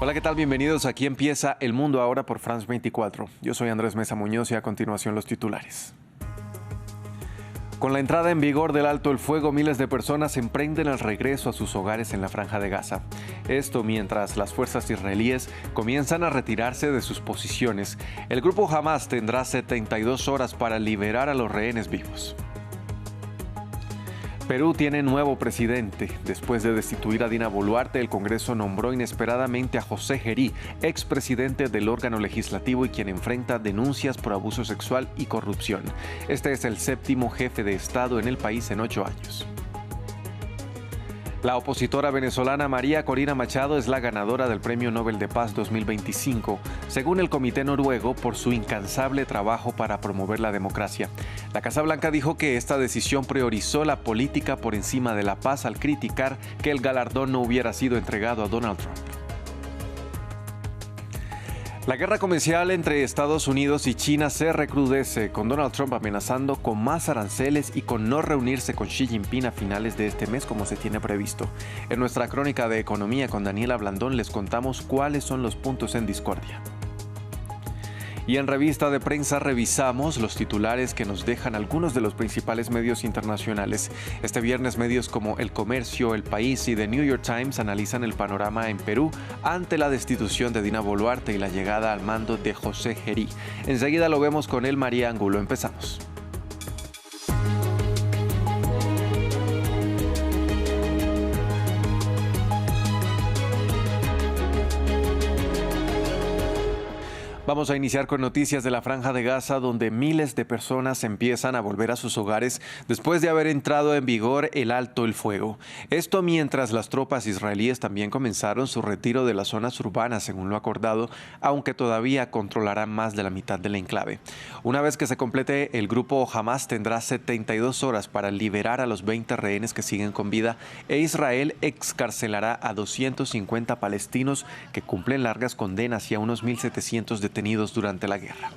Hola, ¿qué tal? Bienvenidos. Aquí empieza El Mundo Ahora por France 24. Yo soy Andrés Mesa Muñoz y a continuación los titulares. Con la entrada en vigor del alto el fuego, miles de personas emprenden el regreso a sus hogares en la Franja de Gaza. Esto mientras las fuerzas israelíes comienzan a retirarse de sus posiciones. El grupo Hamas tendrá 72 horas para liberar a los rehenes vivos. Perú tiene nuevo presidente. Después de destituir a Dina Boluarte, el Congreso nombró inesperadamente a José Gerí, expresidente del órgano legislativo y quien enfrenta denuncias por abuso sexual y corrupción. Este es el séptimo jefe de Estado en el país en 8 años. La opositora venezolana María Corina Machado es la ganadora del Premio Nobel de Paz 2025, según el Comité Noruego, por su incansable trabajo para promover la democracia. La Casa Blanca dijo que esta decisión priorizó la política por encima de la paz al criticar que el galardón no hubiera sido entregado a Donald Trump. La guerra comercial entre Estados Unidos y China se recrudece, con Donald Trump amenazando con más aranceles y con no reunirse con Xi Jinping a finales de este mes como se tiene previsto. En nuestra crónica de economía con Daniela Blandón les contamos cuáles son los puntos en discordia. Y en revista de prensa revisamos los titulares que nos dejan algunos de los principales medios internacionales. Este viernes medios como El Comercio, El País y The New York Times analizan el panorama en Perú ante la destitución de Dina Boluarte y la llegada al mando de José Gerí. Enseguida lo vemos con él, María Angulo. Empezamos. Vamos a iniciar con noticias de la Franja de Gaza, donde miles de personas empiezan a volver a sus hogares después de haber entrado en vigor el alto el fuego. Esto mientras las tropas israelíes también comenzaron su retiro de las zonas urbanas, según lo acordado, aunque todavía controlarán más de la mitad del enclave. Una vez que se complete, el grupo Hamas tendrá 72 horas para liberar a los 20 rehenes que siguen con vida e Israel excarcelará a 250 palestinos que cumplen largas condenas y a unos 1.700 detenidos durante la guerra.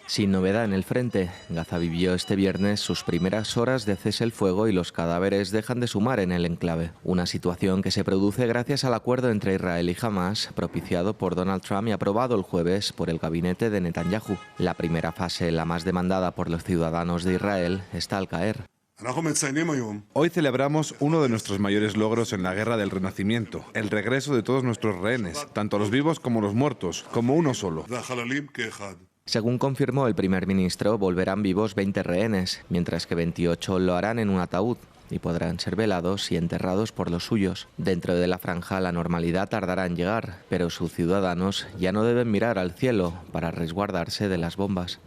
Sin novedad en el frente, Gaza vivió este viernes sus primeras horas de cese el fuego y los cadáveres dejan de sumar en el enclave. Una situación que se produce gracias al acuerdo entre Israel y Hamas, propiciado por Donald Trump y aprobado el jueves por el gabinete de Netanyahu. La primera fase, la más demandada por los ciudadanos de Israel, está al caer. Hoy celebramos uno de nuestros mayores logros en la guerra del Renacimiento, el regreso de todos nuestros rehenes, tanto los vivos como los muertos, como uno solo. Según confirmó el primer ministro, volverán vivos 20 rehenes, mientras que 28 lo harán en un ataúd y podrán ser velados y enterrados por los suyos. Dentro de la franja la normalidad tardará en llegar, pero sus ciudadanos ya no deben mirar al cielo para resguardarse de las bombas.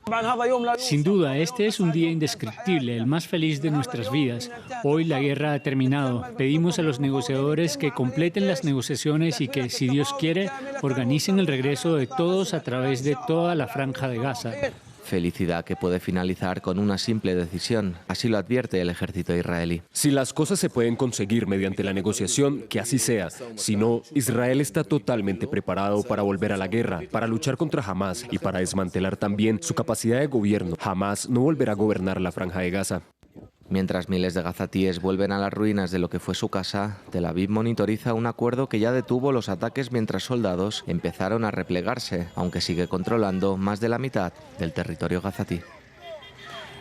Sin duda, este es un día indescriptible, el más feliz de nuestras vidas. Hoy la guerra ha terminado. Pedimos a los negociadores que completen las negociaciones y que, si Dios quiere, organicen el regreso de todos a través de toda la franja de Gaza. Felicidad que puede finalizar con una simple decisión, así lo advierte el ejército israelí. Si las cosas se pueden conseguir mediante la negociación, que así sea. Si no, Israel está totalmente preparado para volver a la guerra, para luchar contra Hamas y para desmantelar también su capacidad de gobierno. Hamas no volverá a gobernar la Franja de Gaza. Mientras miles de gazatíes vuelven a las ruinas de lo que fue su casa, Tel Aviv monitoriza un acuerdo que ya detuvo los ataques mientras soldados empezaron a replegarse, aunque sigue controlando más de la mitad del territorio gazatí.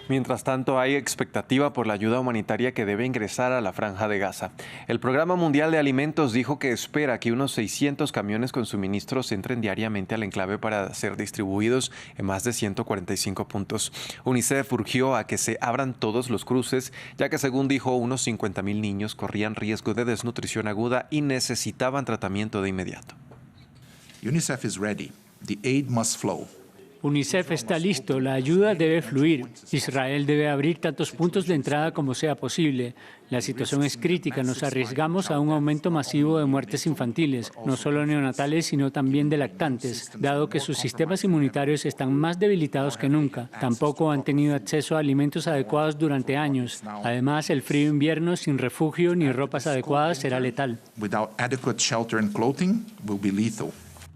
Mientras tanto, hay expectativa por la ayuda humanitaria que debe ingresar a la Franja de Gaza. El Programa Mundial de Alimentos dijo que espera que unos 600 camiones con suministros entren diariamente al enclave para ser distribuidos en más de 145 puntos. UNICEF urgió a que se abran todos los cruces, ya que según dijo, unos 50,000 niños corrían riesgo de desnutrición aguda y necesitaban tratamiento de inmediato. UNICEF is ready. The aid must flow. UNICEF está listo, la ayuda debe fluir. Israel debe abrir tantos puntos de entrada como sea posible. La situación es crítica, nos arriesgamos a un aumento masivo de muertes infantiles, no solo neonatales, sino también de lactantes, dado que sus sistemas inmunitarios están más debilitados que nunca. Tampoco han tenido acceso a alimentos adecuados durante años. Además, el frío invierno sin refugio ni ropas adecuadas será letal. Without adequate shelter and clothing will be lethal.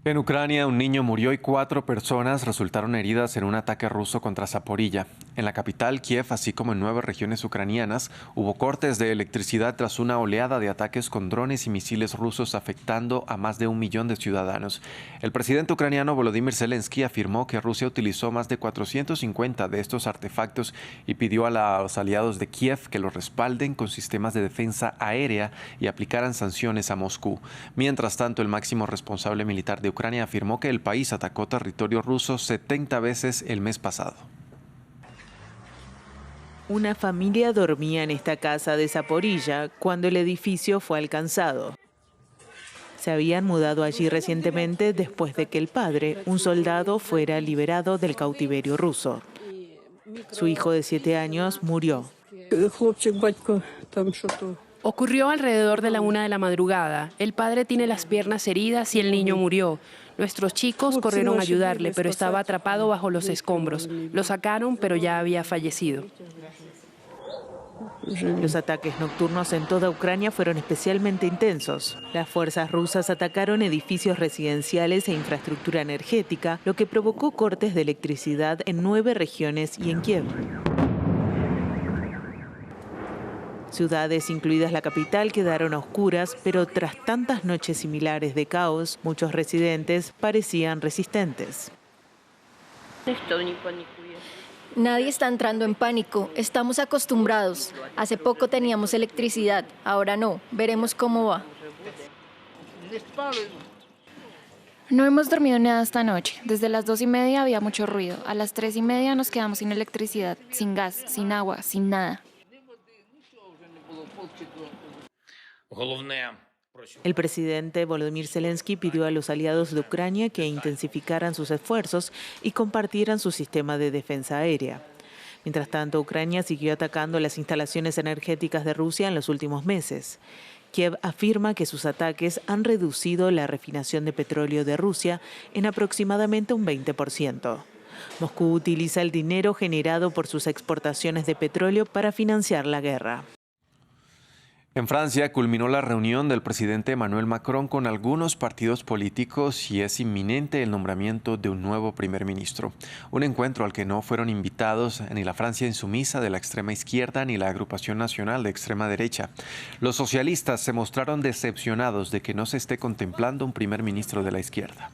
En Ucrania, un niño murió y 4 personas resultaron heridas en un ataque ruso contra Zaporilla. En la capital, Kiev, así como en 9 regiones ucranianas, hubo cortes de electricidad tras una oleada de ataques con drones y misiles rusos afectando a más de 1 millón de ciudadanos. El presidente ucraniano Volodymyr Zelensky afirmó que Rusia utilizó más de 450 de estos artefactos y pidió a los aliados de Kiev que los respalden con sistemas de defensa aérea y aplicaran sanciones a Moscú. Mientras tanto, el máximo responsable militar de Ucrania afirmó que el país atacó territorio ruso 70 veces el mes pasado. Una familia dormía en esta casa de Zaporilla cuando el edificio fue alcanzado. Se habían mudado allí recientemente después de que el padre, un soldado, fuera liberado del cautiverio ruso. Su hijo de 7 años murió. Ocurrió alrededor de la 1 de la madrugada. El padre tiene las piernas heridas y el niño murió. Nuestros chicos corrieron a ayudarle, pero estaba atrapado bajo los escombros. Lo sacaron, pero ya había fallecido. Los ataques nocturnos en toda Ucrania fueron especialmente intensos. Las fuerzas rusas atacaron edificios residenciales e infraestructura energética, lo que provocó cortes de electricidad en 9 regiones y en Kiev. Ciudades, incluidas la capital, quedaron a oscuras, pero tras tantas noches similares de caos, muchos residentes parecían resistentes. Nadie está entrando en pánico. Estamos acostumbrados. Hace poco teníamos electricidad, ahora no. Veremos cómo va. No hemos dormido nada esta noche. Desde las 2:30 había mucho ruido. A las 3:30 nos quedamos sin electricidad, sin gas, sin agua, sin nada. El presidente Volodymyr Zelensky pidió a los aliados de Ucrania que intensificaran sus esfuerzos y compartieran su sistema de defensa aérea. Mientras tanto, Ucrania siguió atacando las instalaciones energéticas de Rusia en los últimos meses. Kiev afirma que sus ataques han reducido la refinación de petróleo de Rusia en aproximadamente un 20%. Moscú utiliza el dinero generado por sus exportaciones de petróleo para financiar la guerra. En Francia culminó la reunión del presidente Emmanuel Macron con algunos partidos políticos y es inminente el nombramiento de un nuevo primer ministro. Un encuentro al que no fueron invitados ni la Francia insumisa de la extrema izquierda ni la agrupación nacional de extrema derecha. Los socialistas se mostraron decepcionados de que no se esté contemplando un primer ministro de la izquierda.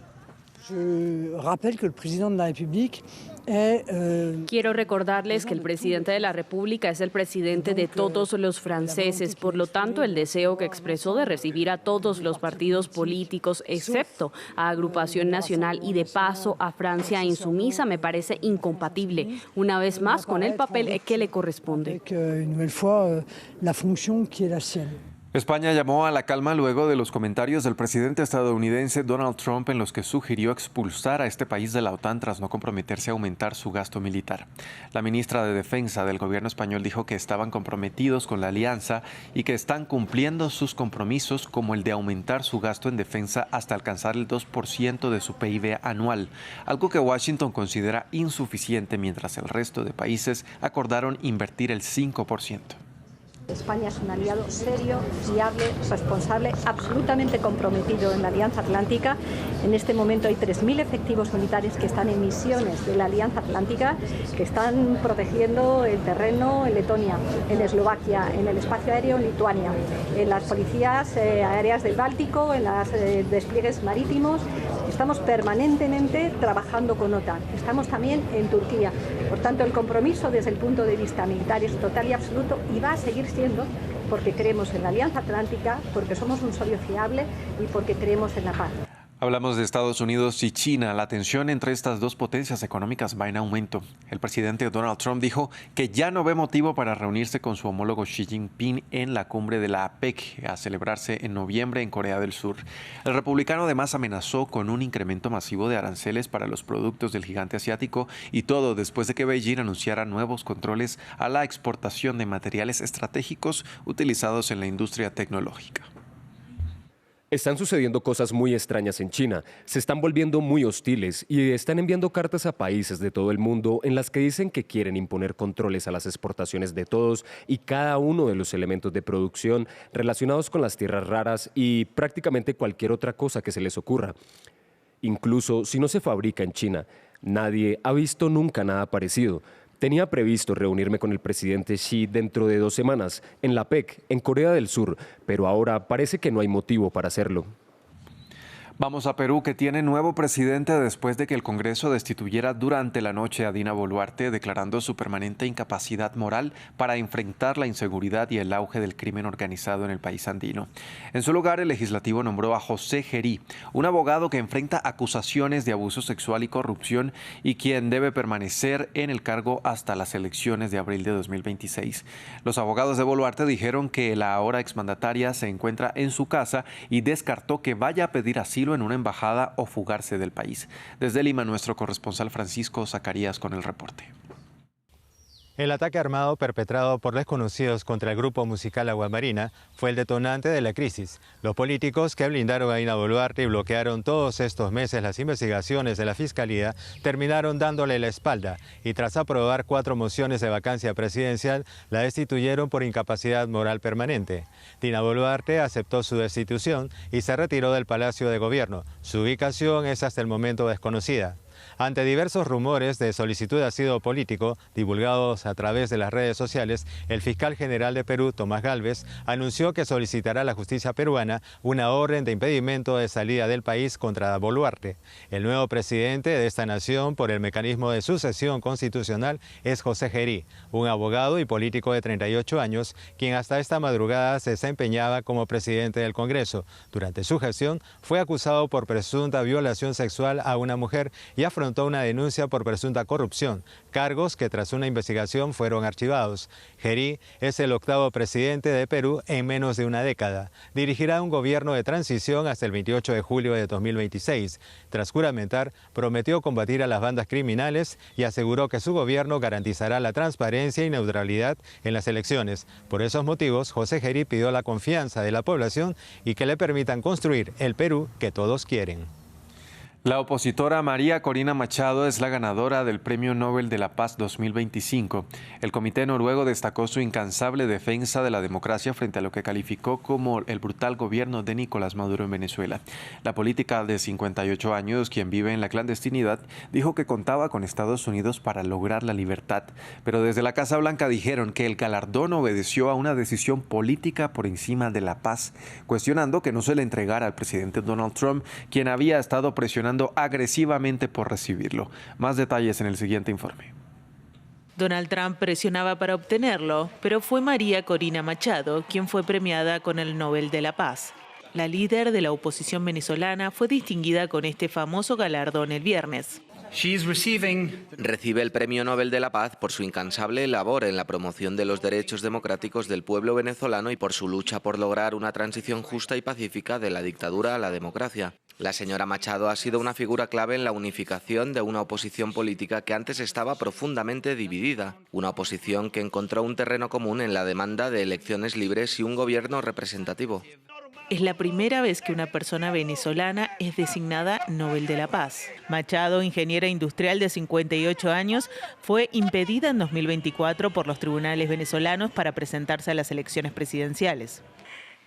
Quiero recordarles que el presidente de la República es el presidente de todos los franceses. Por lo tanto, el deseo que expresó de recibir a todos los partidos políticos, excepto a Agrupación Nacional y de paso a Francia insumisa, me parece incompatible, una vez más, con el papel que le corresponde. España llamó a la calma luego de los comentarios del presidente estadounidense Donald Trump en los que sugirió expulsar a este país de la OTAN tras no comprometerse a aumentar su gasto militar. La ministra de Defensa del gobierno español dijo que estaban comprometidos con la alianza y que están cumpliendo sus compromisos como el de aumentar su gasto en defensa hasta alcanzar el 2% de su PIB anual, algo que Washington considera insuficiente mientras el resto de países acordaron invertir el 5%. España es un aliado serio, fiable, responsable, absolutamente comprometido en la Alianza Atlántica. En este momento hay 3.000 efectivos militares que están en misiones de la Alianza Atlántica, que están protegiendo el terreno en Letonia, en Eslovaquia, en el espacio aéreo en Lituania, en las policías aéreas del Báltico, en los despliegues marítimos. Estamos permanentemente trabajando con OTAN. Estamos también en Turquía. Por tanto, el compromiso desde el punto de vista militar es total y absoluto y va a seguir siendo porque creemos en la Alianza Atlántica, porque somos un socio fiable y porque creemos en la paz. Hablamos de Estados Unidos y China. La tensión entre estas dos potencias económicas va en aumento. El presidente Donald Trump dijo que ya no ve motivo para reunirse con su homólogo Xi Jinping en la cumbre de la APEC a celebrarse en noviembre en Corea del Sur. El republicano además amenazó con un incremento masivo de aranceles para los productos del gigante asiático y todo después de que Beijing anunciara nuevos controles a la exportación de materiales estratégicos utilizados en la industria tecnológica. Están sucediendo cosas muy extrañas en China, se están volviendo muy hostiles y están enviando cartas a países de todo el mundo en las que dicen que quieren imponer controles a las exportaciones de todos y cada uno de los elementos de producción relacionados con las tierras raras y prácticamente cualquier otra cosa que se les ocurra. Incluso si no se fabrica en China, nadie ha visto nunca nada parecido. Tenía previsto reunirme con el presidente Xi dentro de 2 semanas, en la PEC, en Corea del Sur, pero ahora parece que no hay motivo para hacerlo. Vamos a Perú, que tiene nuevo presidente después de que el Congreso destituyera durante la noche a Dina Boluarte, declarando su permanente incapacidad moral para enfrentar la inseguridad y el auge del crimen organizado en el país andino. En su lugar, el legislativo nombró a José Gerí, un abogado que enfrenta acusaciones de abuso sexual y corrupción y quien debe permanecer en el cargo hasta las elecciones de abril de 2026. Los abogados de Boluarte dijeron que la ahora exmandataria se encuentra en su casa y descartó que vaya a pedir asilo en una embajada o fugarse del país. Desde Lima, nuestro corresponsal Francisco Zacarías con el reporte. El ataque armado perpetrado por desconocidos contra el grupo musical Aguamarina fue el detonante de la crisis. Los políticos que blindaron a Dina Boluarte y bloquearon todos estos meses las investigaciones de la Fiscalía terminaron dándole la espalda y tras aprobar 4 mociones de vacancia presidencial, la destituyeron por incapacidad moral permanente. Dina Boluarte aceptó su destitución y se retiró del Palacio de Gobierno. Su ubicación es hasta el momento desconocida. Ante diversos rumores de solicitud de asilo político divulgados a través de las redes sociales, el fiscal general de Perú, Tomás Gálvez, anunció que solicitará a la justicia peruana una orden de impedimento de salida del país contra Boluarte. El nuevo presidente de esta nación por el mecanismo de sucesión constitucional es José Gerí, un abogado y político de 38 años, quien hasta esta madrugada se desempeñaba como presidente del Congreso. Durante su gestión fue acusado por presunta violación sexual a una mujer y afrontó una denuncia por presunta corrupción, cargos que tras una investigación fueron archivados. Gerí es el 8º presidente de Perú en menos de una década. Dirigirá un gobierno de transición hasta el 28 de julio de 2026. Tras juramentar, prometió combatir a las bandas criminales y aseguró que su gobierno garantizará la transparencia y neutralidad en las elecciones. Por esos motivos, José Gerí pidió la confianza de la población y que le permitan construir el Perú que todos quieren. La opositora María Corina Machado es la ganadora del Premio Nobel de la Paz 2025. El comité noruego destacó su incansable defensa de la democracia frente a lo que calificó como el brutal gobierno de Nicolás Maduro en Venezuela. La política de 58 años, quien vive en la clandestinidad, dijo que contaba con Estados Unidos para lograr la libertad. Pero desde la Casa Blanca dijeron que el galardón obedeció a una decisión política por encima de la paz, cuestionando que no se le entregara al presidente Donald Trump, quien había estado presionando agresivamente por recibirlo. Más detalles en el siguiente informe. Donald Trump presionaba para obtenerlo, pero fue María Corina Machado quien fue premiada con el Nobel de la Paz. La líder de la oposición venezolana fue distinguida con este famoso galardón el viernes. Recibe el Premio Nobel de la Paz por su incansable labor en la promoción de los derechos democráticos del pueblo venezolano y por su lucha por lograr una transición justa y pacífica de la dictadura a la democracia. La señora Machado ha sido una figura clave en la unificación de una oposición política que antes estaba profundamente dividida. Una oposición que encontró un terreno común en la demanda de elecciones libres y un gobierno representativo. Es la primera vez que una persona venezolana es designada Nobel de la Paz. Machado, ingeniera industrial de 58 años, fue impedida en 2024 por los tribunales venezolanos para presentarse a las elecciones presidenciales.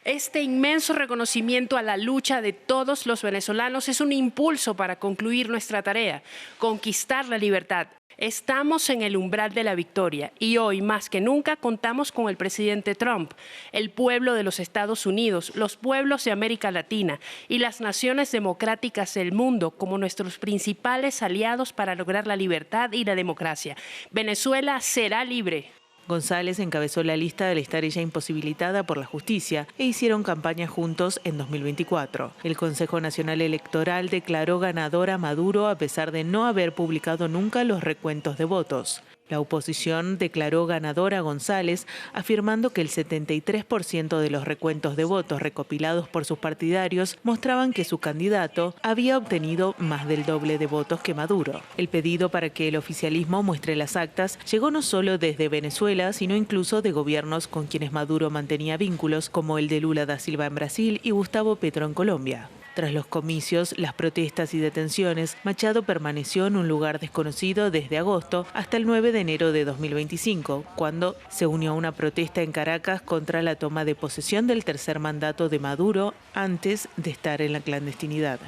Este inmenso reconocimiento a la lucha de todos los venezolanos es un impulso para concluir nuestra tarea, conquistar la libertad. Estamos en el umbral de la victoria y hoy más que nunca contamos con el presidente Trump, el pueblo de los Estados Unidos, los pueblos de América Latina y las naciones democráticas del mundo como nuestros principales aliados para lograr la libertad y la democracia. Venezuela será libre. González encabezó la lista al estar ella imposibilitada por la justicia e hicieron campaña juntos en 2024. El Consejo Nacional Electoral declaró ganador a Maduro a pesar de no haber publicado nunca los recuentos de votos. La oposición declaró ganador a González, afirmando que el 73% de los recuentos de votos recopilados por sus partidarios mostraban que su candidato había obtenido más del doble de votos que Maduro. El pedido para que el oficialismo muestre las actas llegó no solo desde Venezuela, sino incluso de gobiernos con quienes Maduro mantenía vínculos, como el de Lula da Silva en Brasil y Gustavo Petro en Colombia. Tras los comicios, las protestas y detenciones, Machado permaneció en un lugar desconocido desde agosto hasta el 9 de enero de 2025, cuando se unió a una protesta en Caracas contra la toma de posesión del tercer mandato de Maduro antes de estar en la clandestinidad.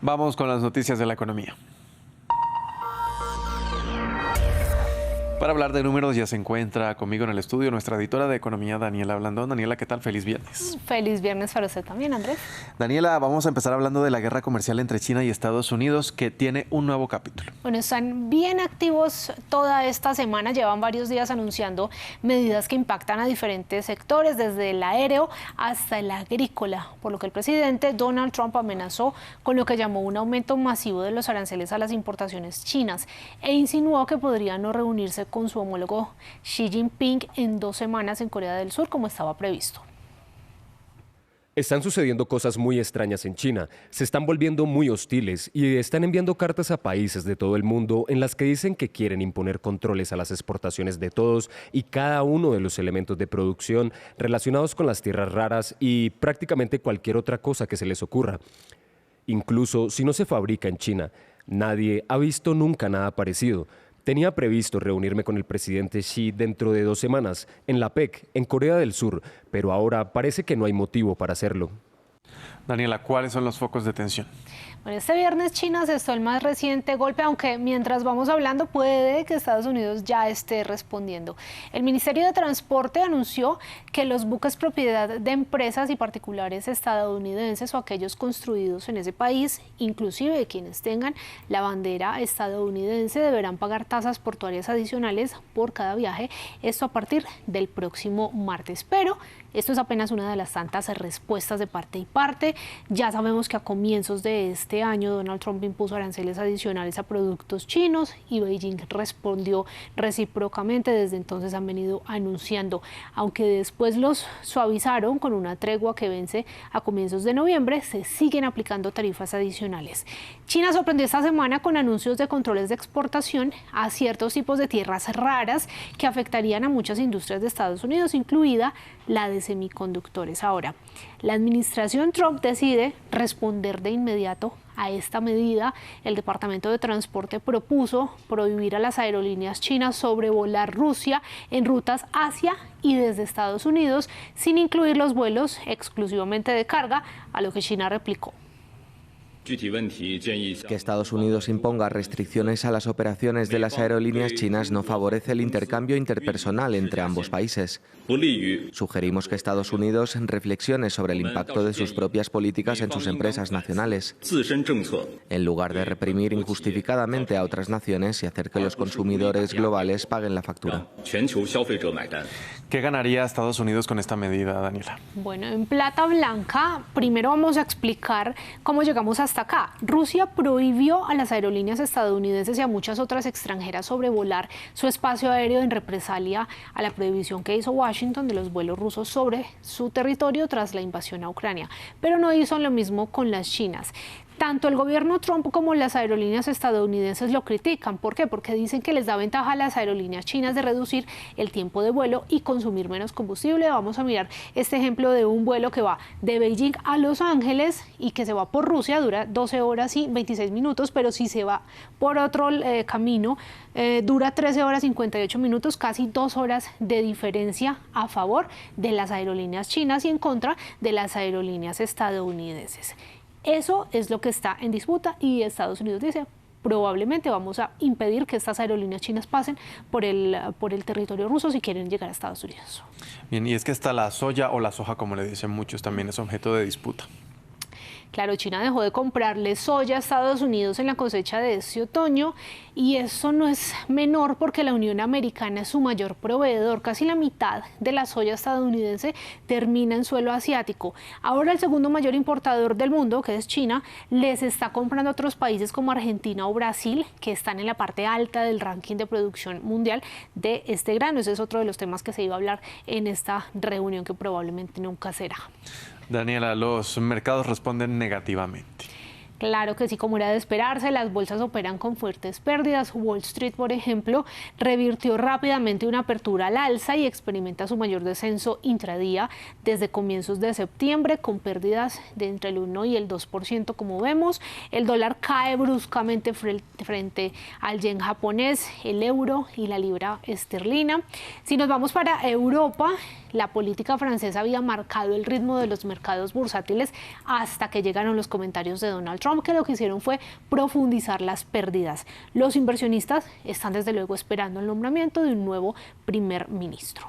Vamos con las noticias de la economía. Para hablar de números ya se encuentra conmigo en el estudio nuestra editora de economía, Daniela Blandón. Daniela, ¿qué tal? Feliz viernes. Feliz viernes para usted también, Andrés. Daniela, vamos a empezar hablando de la guerra comercial entre China y Estados Unidos, que tiene un nuevo capítulo. Bueno, están bien activos toda esta semana, llevan varios días anunciando medidas que impactan a diferentes sectores, desde el aéreo hasta el agrícola, por lo que el presidente Donald Trump amenazó con lo que llamó un aumento masivo de los aranceles a las importaciones chinas e insinuó que podría no reunirse con su homólogo Xi Jinping en 2 semanas en Corea del Sur, como estaba previsto. Están sucediendo cosas muy extrañas en China, se están volviendo muy hostiles y están enviando cartas a países de todo el mundo en las que dicen que quieren imponer controles a las exportaciones de todos y cada uno de los elementos de producción relacionados con las tierras raras y prácticamente cualquier otra cosa que se les ocurra. Incluso si no se fabrica en China, nadie ha visto nunca nada parecido. Tenía previsto reunirme con el presidente Xi dentro de 2 semanas en la PEC, en Corea del Sur, pero ahora parece que no hay motivo para hacerlo. Daniela, ¿cuáles son los focos de tensión? Bueno, este viernes China asestó el más reciente golpe, aunque mientras vamos hablando puede que Estados Unidos ya esté respondiendo. El Ministerio de Transporte anunció que los buques propiedad de empresas y particulares estadounidenses o aquellos construidos en ese país, inclusive quienes tengan la bandera estadounidense, deberán pagar tasas portuarias adicionales por cada viaje, esto a partir del próximo martes. Pero esto es apenas una de las tantas respuestas de parte y parte. Ya sabemos que a comienzos de este año Donald Trump impuso aranceles adicionales a productos chinos y Beijing respondió recíprocamente. Desde entonces han venido anunciando, aunque después los suavizaron con una tregua que vence a comienzos de noviembre, se siguen aplicando tarifas adicionales. China sorprendió esta semana con anuncios de controles de exportación a ciertos tipos de tierras raras que afectarían a muchas industrias de Estados Unidos, incluida la de semiconductores. Ahora, la administración Trump decide responder de inmediato a esta medida. El Departamento de Transporte propuso prohibir a las aerolíneas chinas sobrevolar Rusia en rutas hacia y desde Estados Unidos, sin incluir los vuelos exclusivamente de carga, a lo que China replicó. Que Estados Unidos imponga restricciones a las operaciones de las aerolíneas chinas no favorece el intercambio interpersonal entre ambos países. Sugerimos que Estados Unidos reflexione sobre el impacto de sus propias políticas en sus empresas nacionales, en lugar de reprimir injustificadamente a otras naciones y hacer que los consumidores globales paguen la factura. ¿Qué ganaría Estados Unidos con esta medida, Daniela? Bueno, en plata blanca, primero vamos a explicar cómo llegamos hasta acá. Rusia prohibió a las aerolíneas estadounidenses y a muchas otras extranjeras sobrevolar su espacio aéreo en represalia a la prohibición que hizo Washington de los vuelos rusos sobre su territorio tras la invasión a Ucrania. Pero no hizo lo mismo con las chinas. Tanto el gobierno Trump como las aerolíneas estadounidenses lo critican. ¿Por qué? Porque dicen que les da ventaja a las aerolíneas chinas de reducir el tiempo de vuelo y consumir menos combustible. Vamos a mirar este ejemplo de un vuelo que va de Beijing a Los Ángeles y que se va por Rusia, dura 12 horas y 26 minutos, pero si se va por otro camino, dura 13 horas y 58 minutos, casi 2 horas de diferencia a favor de las aerolíneas chinas y en contra de las aerolíneas estadounidenses. Eso es lo que está en disputa y Estados Unidos dice, probablemente vamos a impedir que estas aerolíneas chinas pasen por el territorio ruso si quieren llegar a Estados Unidos. Bien, y es que está la soya o la soja, como le dicen muchos, también es objeto de disputa. Claro, China dejó de comprarle soya a Estados Unidos en la cosecha de este otoño y eso no es menor porque la Unión Americana es su mayor proveedor. Casi la mitad de la soya estadounidense termina en suelo asiático. Ahora el segundo mayor importador del mundo, que es China, les está comprando a otros países como Argentina o Brasil, que están en la parte alta del ranking de producción mundial de este grano. Ese es otro de los temas que se iba a hablar en esta reunión que probablemente nunca será. Daniela, los mercados responden negativamente. Claro que sí, como era de esperarse, las bolsas operan con fuertes pérdidas. Wall Street, por ejemplo, revirtió rápidamente una apertura al alza y experimenta su mayor descenso intradía desde comienzos de septiembre, con pérdidas de entre el 1 y el 2%, como vemos. El dólar cae bruscamente frente al yen japonés, el euro y la libra esterlina. Si nos vamos para Europa, la política francesa había marcado el ritmo de los mercados bursátiles hasta que llegaron los comentarios de Donald Trump, que lo que hicieron fue profundizar las pérdidas. Los inversionistas están desde luego esperando el nombramiento de un nuevo primer ministro.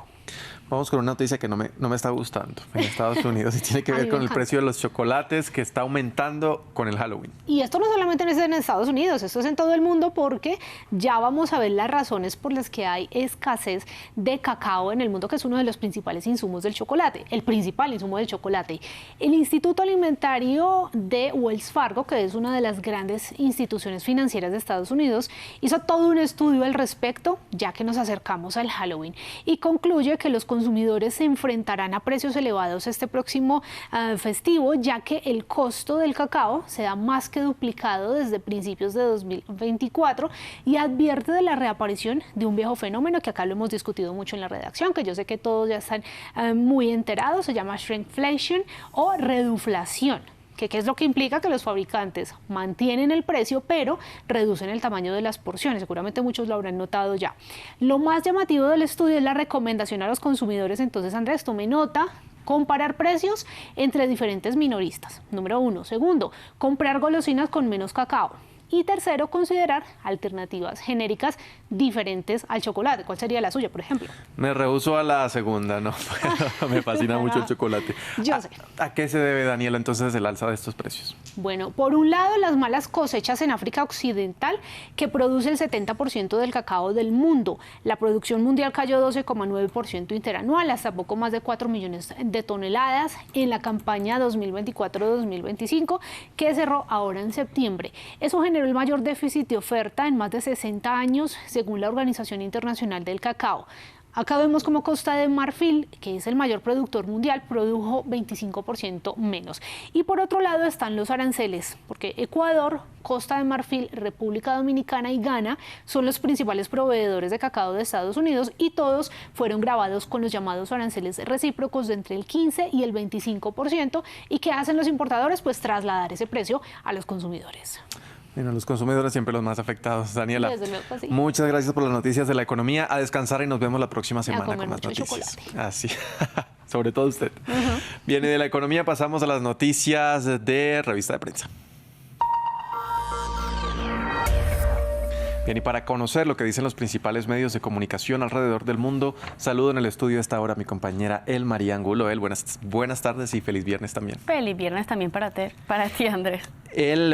Vamos con una noticia que no me está gustando en Estados Unidos y tiene que ver con el precio de los chocolates, que está aumentando con el Halloween. Y esto no solamente es en Estados Unidos, esto es en todo el mundo, porque ya vamos a ver las razones por las que hay escasez de cacao en el mundo, que es uno de los principales insumos del chocolate, el principal insumo del chocolate. El Instituto Alimentario de Wells Fargo, que es una de las grandes instituciones financieras de Estados Unidos, hizo todo un estudio al respecto, ya que nos acercamos al Halloween, y concluye que los consumidores se enfrentarán a precios elevados este próximo festivo, ya que el costo del cacao se ha más que duplicado desde principios de 2024 y advierte de la reaparición de un viejo fenómeno que acá lo hemos discutido mucho en la redacción, que yo sé que todos ya están muy enterados, se llama shrinkflation o reduflación. ¿Qué es lo que implica? Que los fabricantes mantienen el precio, pero reducen el tamaño de las porciones. Seguramente muchos lo habrán notado ya. Lo más llamativo del estudio es la recomendación a los consumidores. Entonces, Andrés, tome nota: comparar precios entre diferentes minoristas, número 1. Segundo, comprar golosinas con menos cacao. Y tercero, considerar alternativas genéricas diferentes al chocolate. ¿Cuál sería la suya, por ejemplo? Me rehúso a la segunda, ¿no? Me fascina mucho el chocolate. Yo sé. ¿A qué se debe, Daniela, entonces el alza de estos precios? Bueno, por un lado, las malas cosechas en África Occidental, que produce el 70% del cacao del mundo. La producción mundial cayó 12,9% interanual, hasta poco más de 4 millones de toneladas en la campaña 2024-2025, que cerró ahora en septiembre. Eso generó el mayor déficit de oferta en más de 60 años, según la Organización Internacional del Cacao. Acá vemos como Costa de Marfil, que es el mayor productor mundial, produjo 25% menos. Y por otro lado están los aranceles, porque Ecuador, Costa de Marfil, República Dominicana y Ghana son los principales proveedores de cacao de Estados Unidos, y todos fueron gravados con los llamados aranceles recíprocos de entre el 15 y el 25%. ¿Y qué hacen los importadores? Pues trasladar ese precio a los consumidores. Bueno, los consumidores siempre los más afectados. Daniela, Desde luego, sí. Muchas gracias por las noticias de la economía. A descansar y nos vemos la próxima semana con más noticias. Así, sobre todo usted. Viene de la economía, pasamos a las noticias de Revista de Prensa. Bien, y para conocer lo que dicen los principales medios de comunicación alrededor del mundo, saludo en el estudio a esta hora a mi compañera El María Angulo. El, buenas tardes y feliz viernes también. Feliz viernes también para ti, Andrés.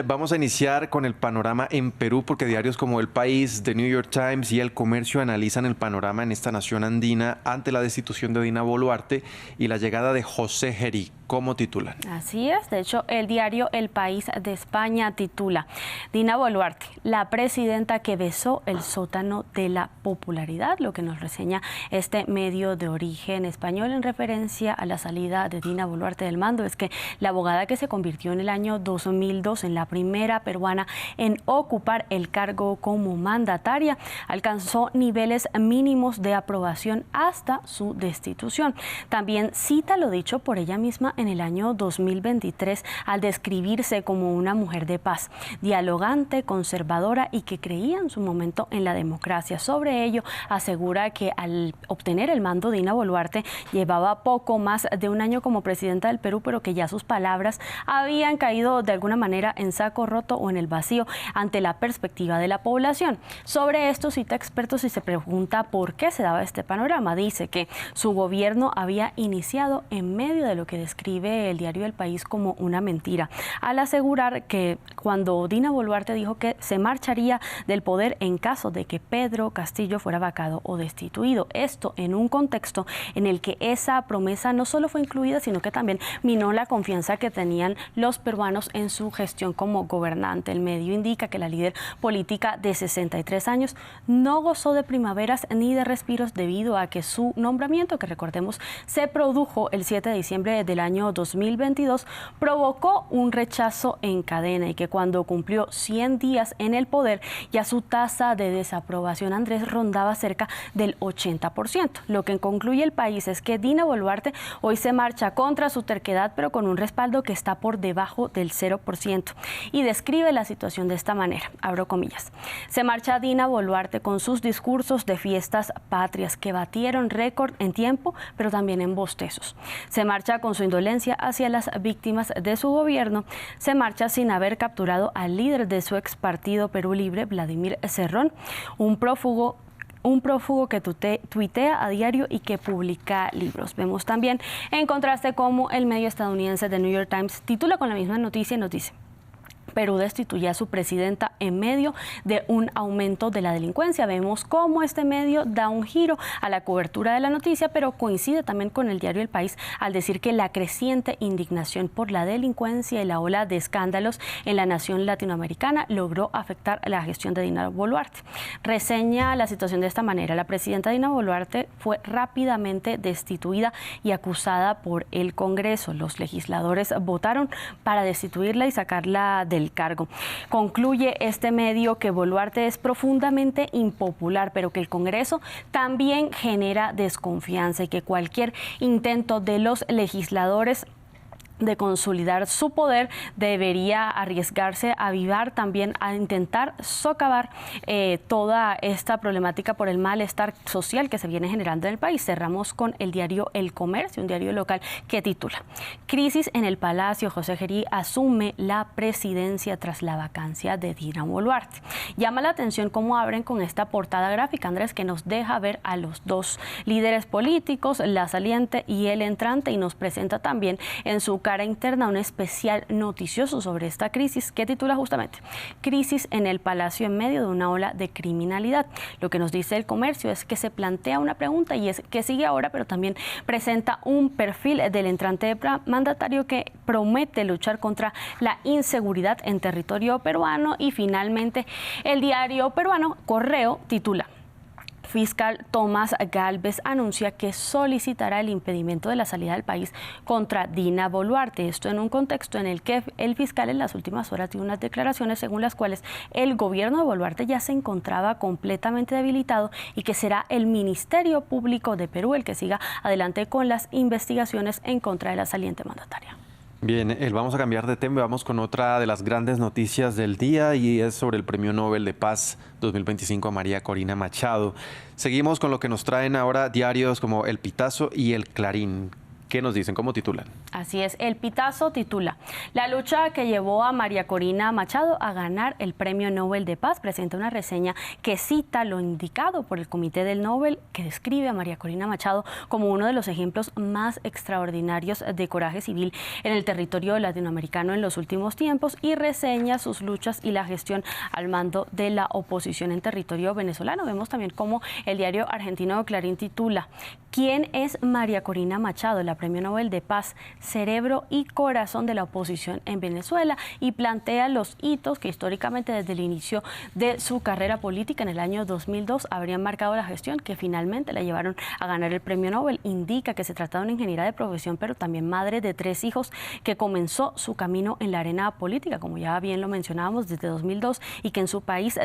Vamos a iniciar con el panorama en Perú, porque diarios como El País, The New York Times y El Comercio analizan el panorama en esta nación andina ante la destitución de Dina Boluarte y la llegada de José Gerí como titular. Así es, de hecho el diario El País de España titula: Dina Boluarte, la presidenta que besó el sótano de la popularidad. Lo que nos reseña este medio de origen español en referencia a la salida de Dina Boluarte del mando es que la abogada, que se convirtió en el año 2002 en la primera peruana en ocupar el cargo como mandataria, alcanzó niveles mínimos de aprobación hasta su destitución. También cita lo dicho por ella misma en el año 2023 al describirse como una mujer de paz, dialogante, conservadora y que creía en su momento en la democracia. Sobre ello, asegura que al obtener el mando, Dina Boluarte llevaba poco más de un año como presidenta del Perú, pero que ya sus palabras habían caído de alguna manera en saco roto o en el vacío ante la perspectiva de la población. Sobre esto cita expertos y se pregunta por qué se daba este panorama. Dice que su gobierno había iniciado en medio de lo que describe el diario El País como una mentira, al asegurar que cuando Dina Boluarte dijo que se marcharía del poder en caso de que Pedro Castillo fuera vacado o destituido. Esto en un contexto en el que esa promesa no solo fue incluida, sino que también minó la confianza que tenían los peruanos en su gestión como gobernante. El medio indica que la líder política de 63 años no gozó de primaveras ni de respiros debido a que su nombramiento, que recordemos se produjo el 7 de diciembre del año 2022, provocó un rechazo en cadena y que cuando cumplió 100 días en el poder ya su tasa de desaprobación, Andrés, rondaba cerca del 80%. Lo que concluye El País es que Dina Boluarte hoy se marcha contra su terquedad, pero con un respaldo que está por debajo del 0%. aliento y describe la situación de esta manera, abro comillas. Se marcha Dina Boluarte con sus discursos de fiestas patrias que batieron récord en tiempo, pero también en bostezos. Se marcha con su indolencia hacia las víctimas de su gobierno. Se marcha sin haber capturado al líder de su ex partido Perú Libre, Vladimir Cerrón, un prófugo que tuitea a diario y que publica libros. Vemos también, en contraste, cómo el medio estadounidense The New York Times titula con la misma noticia y nos dice: Perú destituye a su presidenta en medio de un aumento de la delincuencia. Vemos cómo este medio da un giro a la cobertura de la noticia, pero coincide también con el diario El País al decir que la creciente indignación por la delincuencia y la ola de escándalos en la nación latinoamericana logró afectar la gestión de Dina Boluarte. Reseña la situación de esta manera: la presidenta Dina Boluarte fue rápidamente destituida y acusada por el Congreso. Los legisladores votaron para destituirla y sacarla del cargo. Concluye este medio que Boluarte es profundamente impopular, pero que el Congreso también genera desconfianza y que cualquier intento de los legisladores de consolidar su poder debería arriesgarse a avivar también, a intentar socavar toda esta problemática por el malestar social que se viene generando en el país. Cerramos con el diario El Comercio, un diario local que titula: Crisis en el Palacio, José Gerí asume la presidencia tras la vacancia de Dina Boluarte. Llama la atención cómo abren con esta portada gráfica, Andrés, que nos deja ver a los dos líderes políticos, la saliente y el entrante, y nos presenta también en su cara interna un especial noticioso sobre esta crisis que titula justamente Crisis en el Palacio en medio de una ola de criminalidad. Lo que nos dice El Comercio es que se plantea una pregunta y es ¿qué sigue ahora? Pero también presenta un perfil del entrante mandatario que promete luchar contra la inseguridad en territorio peruano. Y finalmente el diario peruano Correo titula: Fiscal Tomás Gálvez anuncia que solicitará el impedimento de la salida del país contra Dina Boluarte. Esto en un contexto en el que el fiscal en las últimas horas dio unas declaraciones según las cuales el gobierno de Boluarte ya se encontraba completamente debilitado y que será el Ministerio Público de Perú el que siga adelante con las investigaciones en contra de la saliente mandataria. Bien, vamos a cambiar de tema, vamos con otra de las grandes noticias del día y es sobre el Premio Nobel de Paz 2025 a María Corina Machado. Seguimos con lo que nos traen ahora diarios como El Pitazo y El Clarín. ¿Qué nos dicen? ¿Cómo titulan? Así es, El Pitazo titula: La lucha que llevó a María Corina Machado a ganar el Premio Nobel de Paz. Presenta una reseña que cita lo indicado por el Comité del Nobel, que describe a María Corina Machado como uno de los ejemplos más extraordinarios de coraje civil en el territorio latinoamericano en los últimos tiempos, y reseña sus luchas y la gestión al mando de la oposición en territorio venezolano. Vemos también cómo el diario argentino Clarín titula: ¿Quién es María Corina Machado, la Premio Nobel de Paz, cerebro y corazón de la oposición en Venezuela? Y plantea los hitos que históricamente desde el inicio de su carrera política en el año 2002 habrían marcado la gestión que finalmente la llevaron a ganar el Premio Nobel. Indica que se trata de una ingeniera de profesión, pero también madre de 3 hijos, que comenzó su camino en la arena política, como ya bien lo mencionábamos, desde 2002, y que en su país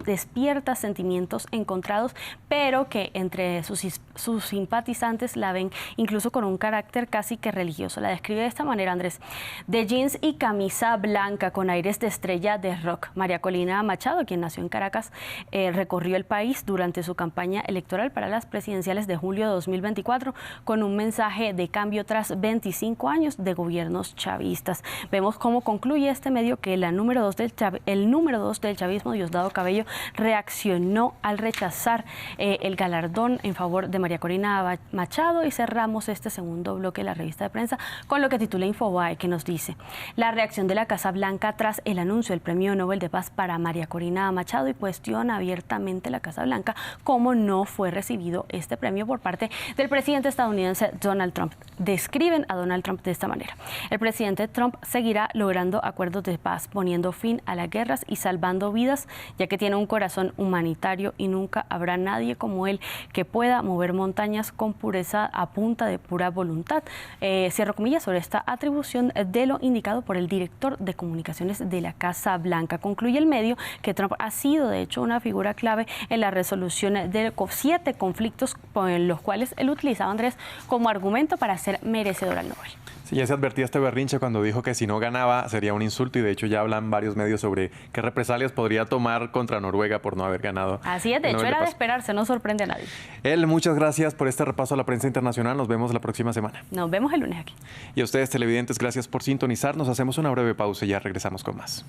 despierta sentimientos encontrados, pero que entre sus simpatizantes la ven incluso con un carácter casi que religioso. La describe de esta manera, Andrés: de jeans y camisa blanca con aires de estrella de rock. María Corina Machado, quien nació en Caracas, recorrió el país durante su campaña electoral para las presidenciales de julio de 2024 con un mensaje de cambio tras 25 años de gobiernos chavistas. Vemos cómo concluye este medio que el número 2 del chavismo, Diosdado Cabello, reaccionó al rechazar el galardón en favor de María Corina Machado. Y cerramos este segundo bloque de la revista de prensa con lo que titula Infobae, que nos dice: la reacción de la Casa Blanca tras el anuncio del Premio Nobel de Paz para María Corina Machado, y cuestiona abiertamente la Casa Blanca cómo no fue recibido este premio por parte del presidente estadounidense Donald Trump. Describen a Donald Trump de esta manera: el presidente Trump seguirá logrando acuerdos de paz, poniendo fin a las guerras y salvando vidas, ya que tiene un corazón humanitario y nunca habrá nadie como él que pueda mover montañas con pureza a punta de pura voluntad. Cierro comillas sobre esta atribución de lo indicado por el director de comunicaciones de la Casa Blanca. Concluye el medio que Trump ha sido, de hecho, una figura clave en la resolución de 7 conflictos en los cuales él utilizaba, Andrés, como argumento para ser merecedor al Nobel. Sí, ya se advertía este berrinche cuando dijo que si no ganaba sería un insulto, y de hecho ya hablan varios medios sobre qué represalias podría tomar contra Noruega por no haber ganado. Así es, de hecho era de esperarse, no sorprende a nadie. Muchas gracias por este repaso a la prensa internacional. Nos vemos la próxima semana. Nos vemos el lunes aquí. Y a ustedes, televidentes, gracias por sintonizarnos. Hacemos una breve pausa y ya regresamos con más.